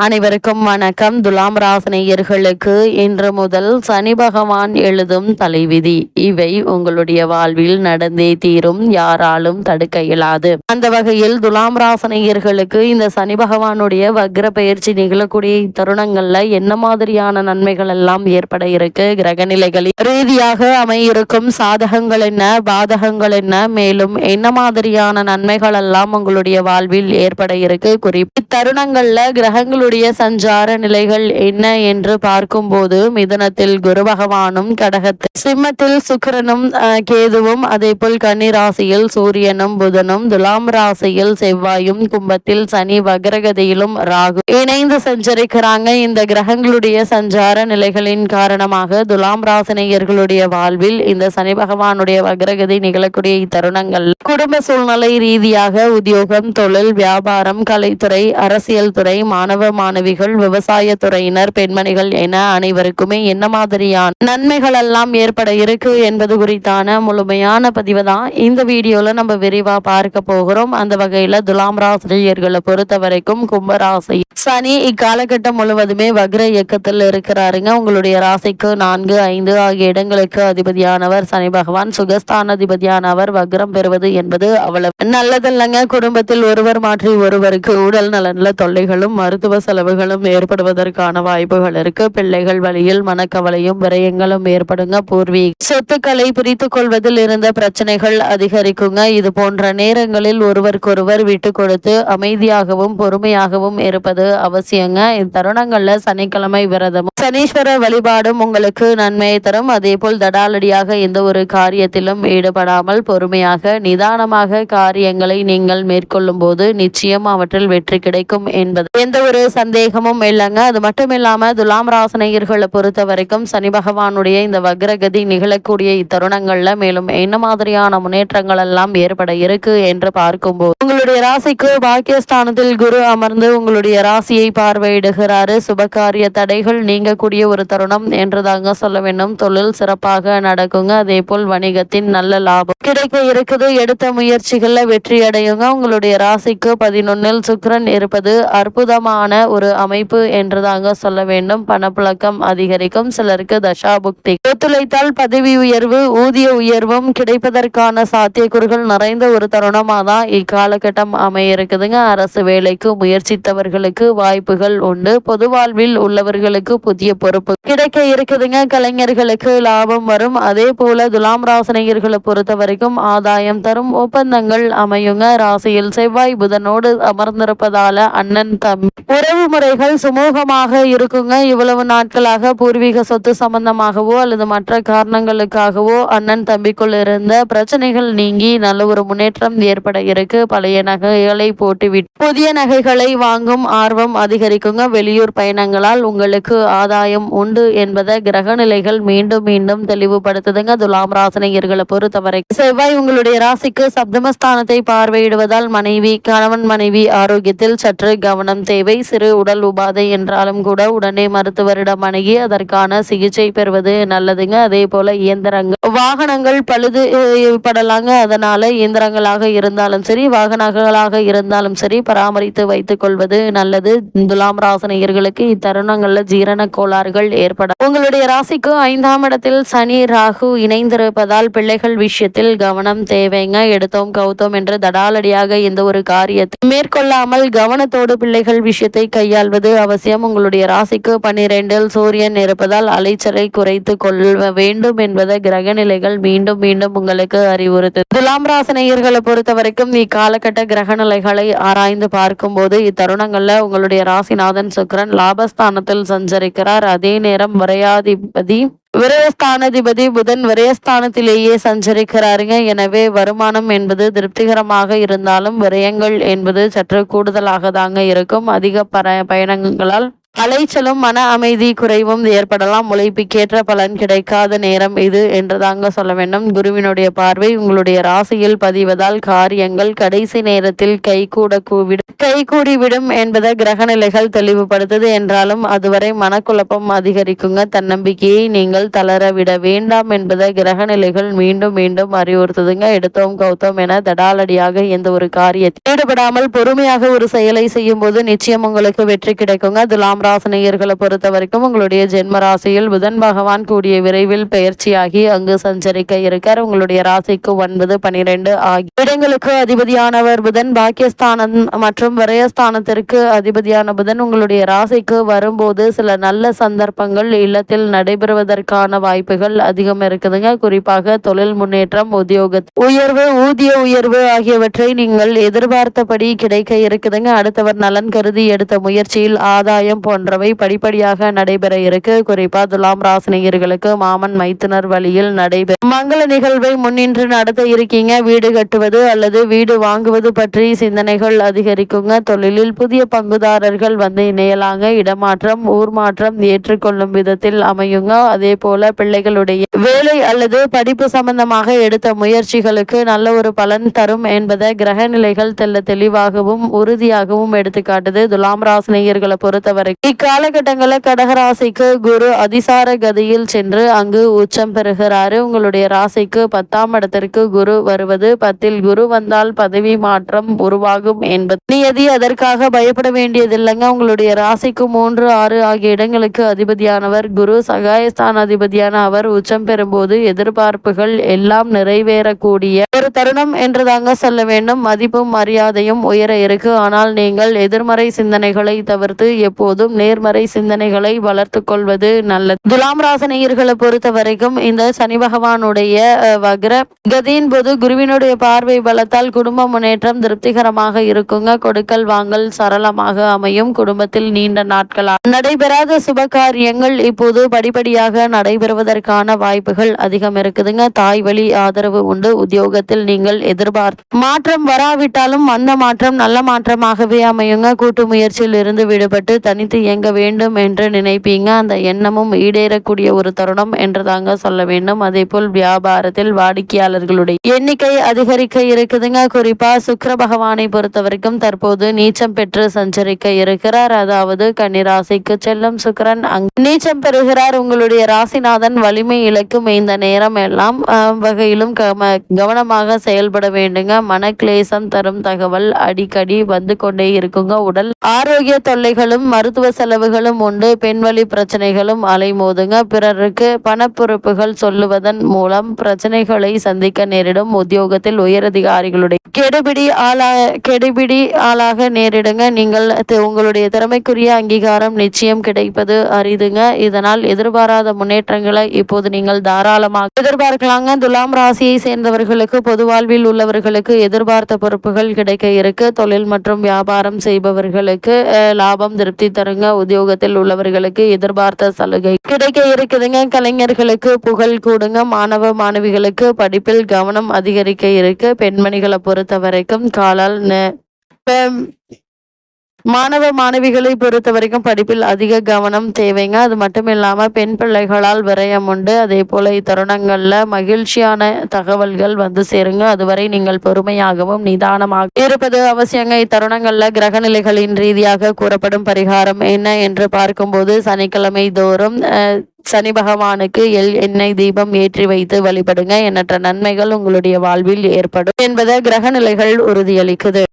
அனைவருக்கும் வணக்கம். துலாம் ராசினியர்களுக்கு இன்று முதல் சனி பகவான் எழுதும் தலைவிதி. இவை உங்களுடைய வாழ்வில் நடந்தே தீரும், யாராலும் தடுக்க இயலாது. அந்த வகையில் துலாம் ராசினியர்களுக்கு இந்த சனி பகவானுடைய வக்ர பயிற்சி நிகழக்கூடிய தருணங்கள்ல என்ன மாதிரியான நன்மைகள் எல்லாம் ஏற்பட இருக்கு, கிரக நிலைகளில் ரீதியாக அமையிருக்கும் சாதகங்கள் என்ன, பாதகங்கள் என்ன, மேலும் என்ன மாதிரியான நன்மைகள் எல்லாம் உங்களுடைய வாழ்வில் ஏற்பட இருக்கு. குறிப்பு தருணங்கள்ல கிரகங்களுடைய சஞ்சார நிலைகள் என்ன என்று பார்க்கும்போது, மிதுனத்தில் குரு பகவானும், கடகத்தில் சிம்மத்தில் சுக்கிரனும் கேதுவும், அதே போல் கன்னி ராசியில் சூரியனும் புதனும், துலாம் ராசியில் செவ்வாயும், கும்பத்தில் சனி வக்ரகதியிலும் ராகு இணைந்து சஞ்சரிக்கிறாங்க. இந்த கிரகங்களுடைய சஞ்சார நிலைகளின் காரணமாக துலாம் ராசினியர்களுடைய வாழ்வில் இந்த சனி பகவானுடைய வக்ரகதி நிகழக்கூடிய இத்தருணங்கள் குடும்ப சூழ்நிலை ரீதியாக உத்தியோகம், தொழில், வியாபாரம், கலைத்துறை, அரசியல் துறை, மாணவ மாணவிகள், விவசாய துறையினர், பெண்மணிகள் என அனைவருக்குமே என்ன மாதிரியான நன்மைகள் எல்லாம் ஏற்பட இருக்கு என்பது குறித்தான முழுமையான பதிவு தான் இந்த வீடியோல நம்ம விரிவா பார்க்க போகிறோம். அந்த வகையில துலாம் ராசிரியர்களை பொறுத்த வரைக்கும் கும்பராசி சனி இக்காலகட்டம் முழுவதுமே வக்ர இயக்கத்தில் இருக்கிறாருங்க. உங்களுடைய ராசிக்கு 4, 5 ஆகிய இடங்களுக்கு அதிபதியானவர் சனி பகவான். சுகஸ்தான அதிபதியானவர் வக்ரம் பெறுவது என்பது அவ்வளவு நல்லதில்லைங்க. குடும்பத்தில் ஒருவர் மாற்றி ஒருவருக்கு உடல் நலன்ல தொல்லைகளும் மருத்துவ செலவுகளும் ஏற்படுவதற்கான வாய்ப்புகள் இருக்கு. பிள்ளைகள் வழியில் மனக்கவலையும் விரயங்களும் ஏற்படுங்க. பூர்வீக சொத்துக்களை பிரித்து கொள்வதில் இருந்த பிரச்சனைகள் அதிகரிக்குங்க. இது போன்ற நேரங்களில் ஒருவருக்கொருவர் விட்டு கொடுத்து அமைதியாகவும் பொறுமையாகவும் இருப்பது அவசியங்க. இத்தருணங்கள்ல சனிக்கிழமை விரதமும் சனீஸ்வர வழிபாடும் உங்களுக்கு நன்மையை தரும். அதே போல் தடாலடியாக எந்த ஒரு காரியத்திலும் ஈடுபடாமல் பொறுமையாக நிதானமாக காரியங்களை நீங்கள் மேற்கொள்ளும் போது நிச்சயம் அவற்றில் வெற்றி கிடைக்கும் என்பது எந்த ஒரு சந்தேகமும் இல்லைங்க. அது மட்டும் இல்லாம துலாம் ராசினியர்களை பொறுத்த வரைக்கும் சனி பகவானுடைய இந்த வக்ரகதி நிகழக்கூடிய இத்தருணங்கள்ல மேலும் என்ன மாதிரியான முன்னேற்றங்கள் எல்லாம் ஏற்பட இருக்கு என்று பார்க்கும்போது, உங்களுடைய ராசிக்கு பாக்கியஸ்தானத்தில் குரு அமர்ந்து உங்களுடைய ராசியை பார்வையிடுகிறாரு. சுபகாரிய தடைகள் நீங்கக்கூடிய ஒரு தருணம் என்று தாங்க சொல்ல வேண்டும். தொழில் சிறப்பாக நடக்குங்க. அதே போல் வணிகத்தின் நல்ல லாபம் கிடைக்க இருக்குது. எடுத்த முயற்சிகள்ல வெற்றி அடையுங்க. உங்களுடைய ராசிக்கு 11 சுக்கிரன் இருப்பது அற்புதமான ஒரு அமைப்பு என்று தாங்க சொல்ல வேண்டும். பணப்புழக்கம் அதிகரிக்கும். சிலருக்கு தசாபுக்தி ஒத்துழைத்தால் பதவி உயர்வு, ஊதிய உயர்வும் கிடைப்பதற்கான சாத்தியக்கூறுகள் நிறைந்த ஒரு தருணமா தான் இக்காலகட்டம் அமைய இருக்குதுங்க. அரசு வேலைக்கு முயற்சித்தவர்களுக்கு வாய்ப்புகள் உண்டு. பொது வாழ்வில் உள்ளவர்களுக்கு புதிய பொறுப்பு கிடைக்க இருக்குதுங்க. கலைஞர்களுக்கு லாபம் வரும். அதே போல துலாம் ராசினியர்களை பொறுத்த வரைக்கும் ஆதாயம் தரும் ஒப்பந்தங்கள் அமையுங்க. ராசியில் செவ்வாய் புதனோடு அமர்ந்திருப்பதால அண்ணன் தம்பி உறவு முறைகள் சுமூகமாக இருக்குங்க. இவ்வளவு நாட்களாக பூர்வீக சொத்து சம்பந்தமாகவோ அல்லது மற்ற காரணங்களுக்காகவோ அண்ணன் தம்பிக்குள் இருந்த பிரச்சனைகள் நீங்கி நல்ல ஒரு முன்னேற்றம் ஏற்பட இருக்கு. பழைய நகைகளை போட்டுவிட்டு புதிய நகைகளை வாங்கும் ஆர்வம் அதிகரிக்குங்க. வெளியூர் பயணங்களால் உங்களுக்கு ஆதாயம் உண்டு என்பதை கிரக நிலைகள் மீண்டும் மீண்டும் தெளிவுபடுத்துதுங்க. துலாம் ராசினியர்களை பொறுத்தவரை செவ்வாய் உங்களுடைய ராசிக்கு சப்தமஸ்தானத்தை பார்வையிடுவதால் கணவன் மனைவி ஆரோக்கியத்தில் சற்று கவனம் தேவை. சிறு உடல் உபாதை என்றாலும் கூட உடனே மருத்துவரிடம் அணுகி அதற்கான சிகிச்சை பெறுவது நல்லதுங்க. அதே போல இயந்திரங்கள் வாகனங்கள் பழுது படலாங்க. அதனால இயந்திரங்களாக இருந்தாலும் சரி, வாகனங்களாக இருந்தாலும் சரி பராமரித்து வைத்துக் கொள்வது நல்லது. துலாம் ராசினியர்களுக்கு இத்தருணங்கள்ல ஜீரண கோளாறுகள் ஏற்பட உங்களுடைய ராசிக்கு 5ஆம் இடத்தில் சனி ராகு இணைந்திருப்பதால் பிள்ளைகள் விஷயத்தில் கவனம் தேவைங்க. எடுத்தோம் கவுத்தோம் என்று தடாலடியாக எந்த ஒரு காரியத்தை மேற்கொள்ளாமல் கவனத்தோடு பிள்ளைகள் விஷயத்தை கையாள்வது அவசியம். உங்களுடைய ராசிக்கு 12 சூரியன் இருப்பதால் அலைச்சலை குறைத்து கொள்ள வேண்டும் என்பதை கிரக நிலைகள் மீண்டும் மீண்டும் உங்களுக்கு அறிவுறுத்து. துலாம் ராசினியர்களை பொறுத்த வரைக்கும் இக்காலகட்ட கிரக நிலைகளை ஆராய்ந்து பார்க்கும் போது இத்தருணங்கள்ல உங்களுடைய ராசிநாதன் சுக்கிரன் லாபஸ்தானத்தில் சஞ்சரிக்கிறார். அதே நேரம் விரயஸ்தானாதிபதி புதன் விரயஸ்தானத்திலேயே சஞ்சரிக்கிறாருங்க. எனவே வருமானம் என்பது திருப்திகரமாக இருந்தாலும் விரயங்கள் என்பது சற்று கூடுதலாக தாங்க இருக்கும். அதிக பயணங்களால் அலைச்சலும் மன அமைதி குறைவும் ஏற்படலாம். உழைப்புக்கேற்ற பலன் கிடைக்காத நேரம் இது என்று தாங்க சொல்ல வேண்டும். குருவினுடைய பார்வை உங்களுடைய ராசியில் பதிவதால் காரியங்கள் கடைசி நேரத்தில் கைகூடிவிடும் என்பதை கிரகநிலைகள் தெளிவுபடுத்துது. என்றாலும் அதுவரை மனக்குழப்பம் அதிகரிக்குங்க. தன்னம்பிக்கையை நீங்கள் தளர விட வேண்டாம் என்பதை கிரகநிலைகள் மீண்டும் மீண்டும் அறிவுறுத்துதுங்க. எடுத்தோம் கௌத்தம் என தடாலடியாக எந்த ஒரு காரியத்தில் ஈடுபடாமல் பொறுமையாக ஒரு செயலை செய்யும் போது நிச்சயம் உங்களுக்கு வெற்றி கிடைக்குங்க. துலாம் ராசினியர்களை பொறுத்த வரைக்கும் உங்களுடைய ஜென்ம ராசியில் புதன் பகவான் கூடிய விரைவில் பயிற்சியாகி அங்கு சஞ்சரிக்க இருக்கார். உங்களுடைய ராசிக்கு 9, 12 ஆகிய இடங்களுக்கு அதிபதியானவர் புதன். பாக்கியஸ்தானம் மற்றும் விரயஸ்தானத்திற்கு அதிபதியான புதன் உங்களுடைய ராசிக்கு வரும்போது சில நல்ல சந்தர்ப்பங்கள் இல்லத்தில் நடைபெறுவதற்கான வாய்ப்புகள் அதிகம் இருக்குதுங்க. குறிப்பாக தொழில் முன்னேற்றம், உத்தியோக உயர்வு, ஊதிய உயர்வு ஆகியவற்றை நீங்கள் எதிர்பார்த்தபடி கிடைக்க இருக்குதுங்க. அடுத்தவர் நலன் கருதி எடுத்த முயற்சியில் ஆதாயம் போன்றவை படிப்படியாக நடைபெற இருக்கு. குறிப்பா துலாம் ராசினியர்களுக்கு மாமன் மைத்துனர் வழியில் நடைபெறும் மங்கள நிகழ்வை முன்னின்று நடத்த இருக்கீங்க. வீடு கட்டுவது அல்லது வீடு வாங்குவது பற்றி சிந்தனைகள் அதிகரிக்குங்க. தொழிலில் புதிய பங்குதாரர்கள் வந்து இணையலாங்க. இடமாற்றம், ஊர் மாற்றம் ஏற்றுக்கொள்ளும் விதத்தில் அமையுங்க. அதே போல பிள்ளைகளுடைய வேலை அல்லது படிப்பு சம்பந்தமாக எடுத்த முயற்சிகளுக்கு நல்ல ஒரு பலன் தரும் என்பதை கிரக நிலைகள் தெளிவாகவும் உறுதியாகவும் எடுத்துக்காட்டுது. துலாம் ராசினியர்களை பொறுத்தவரை இக்காலகட்டங்களில் கடகராசிக்கு குரு அதிசார கதியில் சென்று அங்கு உச்சம் பெறுகிறாரு. உங்களுடைய ராசிக்கு 10ஆம் இடத்திற்கு குரு வருவது, 10இல் குரு வந்தால் பதவி மாற்றம் உருவாகும் என்பது நியதி. அதற்காக பயப்பட வேண்டியதில்லைங்க. உங்களுடைய ராசிக்கு 3, 6 ஆகிய இடங்களுக்கு அதிபதியானவர் குரு. சகாயஸ்தான அதிபதியான அவர் உச்சம் பெறும்போது எதிர்பார்ப்புகள் எல்லாம் நிறைவேறக்கூடிய ஒரு தருணம் என்று தாங்க சொல்ல வேண்டும். மதிப்பும் மரியாதையும் உயர இருக்கு. ஆனால் நீங்கள் எதிர்மறை சிந்தனைகளை தவிர்த்து எப்போதும் நேர்மறை சிந்தனைகளை வளர்த்து கொள்வது நல்லது. துலாம் ராசினியர்களை பொறுத்த வரைக்கும் இந்த சனி பகவானுடைய வக்ர கதியின் போது குருவினுடைய பார்வை பலத்தால் குடும்ப முன்னேற்றம் திருப்திகரமாக இருக்குங்க. கொடுக்கல் வாங்கல் சரளமாக அமையும். குடும்பத்தில் நீண்ட நாட்களாக நடைபெறாத சுப காரியங்கள் இப்போது படிப்படியாக நடைபெறுவதற்கான வாய்ப்புகள் அதிகம் இருக்குதுங்க. தாய் வழி ஆதரவு உண்டு. உத்தியோகத்தில் நீங்கள் எதிர்பார்த்த மாற்றம் வராவிட்டாலும் அந்த மாற்றம் நல்ல மாற்றமாகவே அமையுங்க. கூட்டு முயற்சியில் இருந்து விடுபட்டு தனித்து இயங்க வேண்டும் என்று நினைப்பீங்க. அந்த எண்ணமும் ஈடேறக்கூடிய ஒரு தருணம் என்று தாங்க சொல்ல வேண்டும். அதே போல் வியாபாரத்தில் வாடிக்கையாளர்களுடைய எண்ணிக்கை அதிகரிக்க இருக்குதுங்க. குறிப்பா சுக்கிர பகவானை பொறுத்த வரைக்கும் தற்போது நீச்சம் பெற்று சஞ்சரிக்க இருக்கிறார். அதாவது கன்னிராசிக்கு செல்லும் சுக்கிரன் நீச்சம் பெறுகிறார். உங்களுடைய ராசிநாதன் வலிமை இழக்கும் இந்த நேரம் எல்லாம் வகையிலும் கவனமாக செயல்பட வேண்டுங்க. மனக்லேசம் தரும் தகவல் அடிக்கடி வந்து கொண்டே இருக்குங்க. உடல் ஆரோக்கிய தொல்லைகளும் மருத்துவ செலவுகளும் உண்டு. பெண்வழி பிரச்சனைகளும் அலைமோதுங்க. பிறருக்கு பண பொறுப்புகள் சொல்லுவதன் மூலம் பிரச்சனைகளை சந்திக்க நேரிடும். உத்தியோகத்தில் உயரதிகாரிகளுடைய கெடுபிடி ஆளாக நேரிடுங்க. நீங்கள் உங்களுடைய திறமைக்குரிய அங்கீகாரம் நிச்சயம் கிடைப்பது அரிதுங்க. இதனால் எதிர்பாராத முன்னேற்றங்களை இப்போது நீங்கள் தாராளமாக எதிர்பார்க்கலாங்க. துலாம் ராசியை சேர்ந்தவர்களுக்கு பொது வாழ்வில் உள்ளவர்களுக்கு எதிர்பார்த்த பொறுப்புகள் கிடைக்க இருக்கு. தொழில் மற்றும் வியாபாரம் செய்பவர்களுக்கு லாபம் திருப்தி தருங்க. உத்தியோகத்தில் உள்ளவர்களுக்கு எதிர்பார்த்த சலுகை கிடைக்க இருக்குதுங்க. கலைஞர்களுக்கு புகழ் கூடுங்க. மாணவ மாணவிகளுக்கு படிப்பில் கவனம் அதிகரிக்க இருக்கு. பெண்மணிகளை பொறுத்த வரைக்கும் மாணவ மாணவிகளை பொறுத்த வரைக்கும் படிப்பில் அதிக கவனம் தேவைங்க. அது மட்டும் இல்லாம பெண் பிள்ளைகளால் விரயம் உண்டு. அதே போல இத்தருணங்கள்ல மகிழ்ச்சியான தகவல்கள் வந்து சேருங்க. அதுவரை நீங்கள் பொறுமையாகவும் நிதானமாக இருப்பது அவசியங்க. இத்தருணங்கள்ல கிரக நிலைகளின் ரீதியாக கூறப்படும் பரிகாரம் என்ன என்று பார்க்கும்போது சனிக்கிழமை தோறும் சனி பகவானுக்கு எண்ணெய் தீபம் ஏற்றி வைத்து வழிபடுங்க. எண்ணற்ற நன்மைகள் உங்களுடைய வாழ்வில் ஏற்படும் என்பதை கிரக நிலைகள் உறுதியளிக்குது.